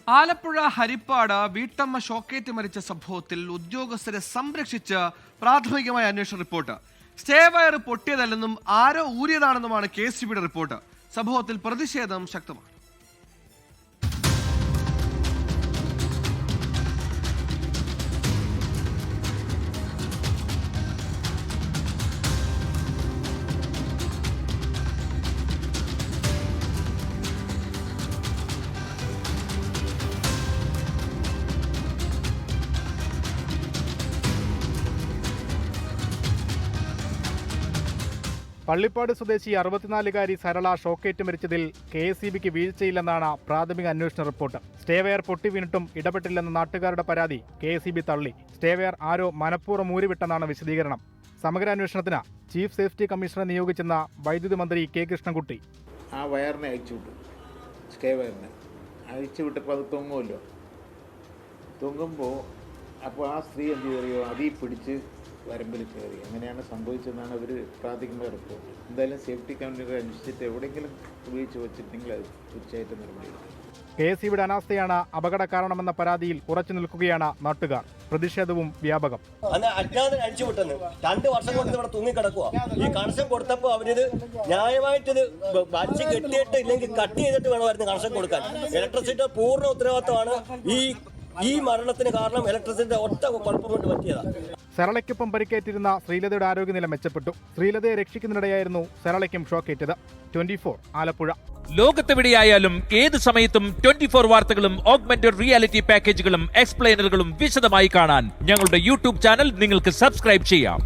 ആലപ്പുഴ ഹരിപ്പാട് വീട്ടമ്മ ഷോക്കേറ്റ് മരിച്ച സംഭവത്തിൽ ഉദ്യോഗസ്ഥരെ സംരക്ഷിച്ച് പ്രാഥമികമായ അന്വേഷണ റിപ്പോർട്ട്. സ്റ്റേ വയർ പൊട്ടിയതല്ലെന്നും ആരോ ഊരിയതാണെന്നുമാണ് KCBയുടെ റിപ്പോർട്ട്. സംഭവത്തിൽ പ്രതിഷേധം ശക്തമാണ്. പള്ളിപ്പാട് സ്വദേശി 64-കാരി സരള ഷോക്കേറ്റ് മരിച്ചതിൽ KCBക്ക് വീഴ്ചയില്ലെന്നാണ് പ്രാഥമിക അന്വേഷണ റിപ്പോർട്ട്. സ്റ്റേവെയർ പൊട്ടി വീണിട്ടും ഇടപെട്ടില്ലെന്ന നാട്ടുകാരുടെ പരാതി KCB തള്ളി. സ്റ്റേവെയർ ആരോ മനഃപൂർവ്വം ഊരിവിട്ടെന്നാണ് വിശദീകരണം. സമഗ്ര അന്വേഷണത്തിന് ചീഫ് സേഫ്റ്റി കമ്മീഷണറെ നിയോഗിച്ചെന്ന വൈദ്യുതി മന്ത്രി K കൃഷ്ണൻകുട്ടി. ആ വയറിനെ അഴിച്ചുവിട്ടു, സ്റ്റേ വയറിനെ അഴിച്ചുവിട്ടപ്പോൾ അത് തൊങ്ങുമല്ലോ. തൊങ്ങുമ്പോൾ അപ്പോൾ ആ സ്ത്രീ എന്ത് ചെയ്യോ, അതിൽ പിടിച്ച് വരമ്പിൽ കയറി. അങ്ങനെയാണ് സംഭവിച്ചതെന്നാണ് അവർ പ്രാഥമിക റിപ്പോർട്ട്. എന്തായാലും സേഫ്റ്റി കമ്മിറ്റി അന്വേഷിച്ചിട്ട് എവിടെയെങ്കിലും ഉപയോഗിച്ച് വെച്ചിട്ടുണ്ടെങ്കിൽ അത് തീർച്ചയായിട്ടും നടപടിയെടുക്കും. KCBയുടെ അനാസ്ഥയാണ് അപകട കാരണമെന്ന പരാതിയിൽ ഉറച്ചു നിൽക്കുകയാണ് നാട്ടുകാർ. പ്രതിഷേധവും വ്യാപകം. അജ്ഞാതൻ അഴിച്ചു വിട്ടെന്ന് 2 വർഷം കൊണ്ട് ഇവിടെ തൂങ്ങിക്കിടക്കുക. ഈ കണക്ഷൻ കൊടുത്തപ്പോൾ അവരിത് ന്യായമായിട്ടിത് വലിച്ചു കെട്ടിയിട്ട് ഇല്ലെങ്കിൽ കട്ട് ചെയ്തിട്ട് വേണമായിരുന്നു കണക്ഷൻ കൊടുക്കാൻ. ഇലക്ട്രിസിറ്റി പൂർണ്ണ ഉത്തരവാദിത്തമാണ്. ഈ മരണത്തിന് കാരണം ഇലക്ട്രിസിറ്റിയുടെ ഒറ്റ കുഴപ്പം കൊണ്ട് പറ്റിയതാണ്. സരളയ്ക്കൊപ്പം പരിക്കേറ്റിരുന്ന ശ്രീലതയുടെ ആരോഗ്യനില മെച്ചപ്പെട്ടു. ശ്രീലതയെ രക്ഷിക്കുന്നതിനിടെയായിരുന്നു സരളയ്ക്കും ഷോക്കേറ്റത്. 24 ആലപ്പുഴ. ലോകത്തെവിടെയായാലും ഏത് സമയത്തും 24 വാർത്തകളും ഓഗ്മെന്റഡ് റിയാലിറ്റി പാക്കേജുകളും എക്സ്പ്ലെയിനറുകളും വിശദമായി കാണാൻ ഞങ്ങളുടെ YouTube ചാനൽ നിങ്ങൾക്ക് സബ്സ്ക്രൈബ് ചെയ്യാം.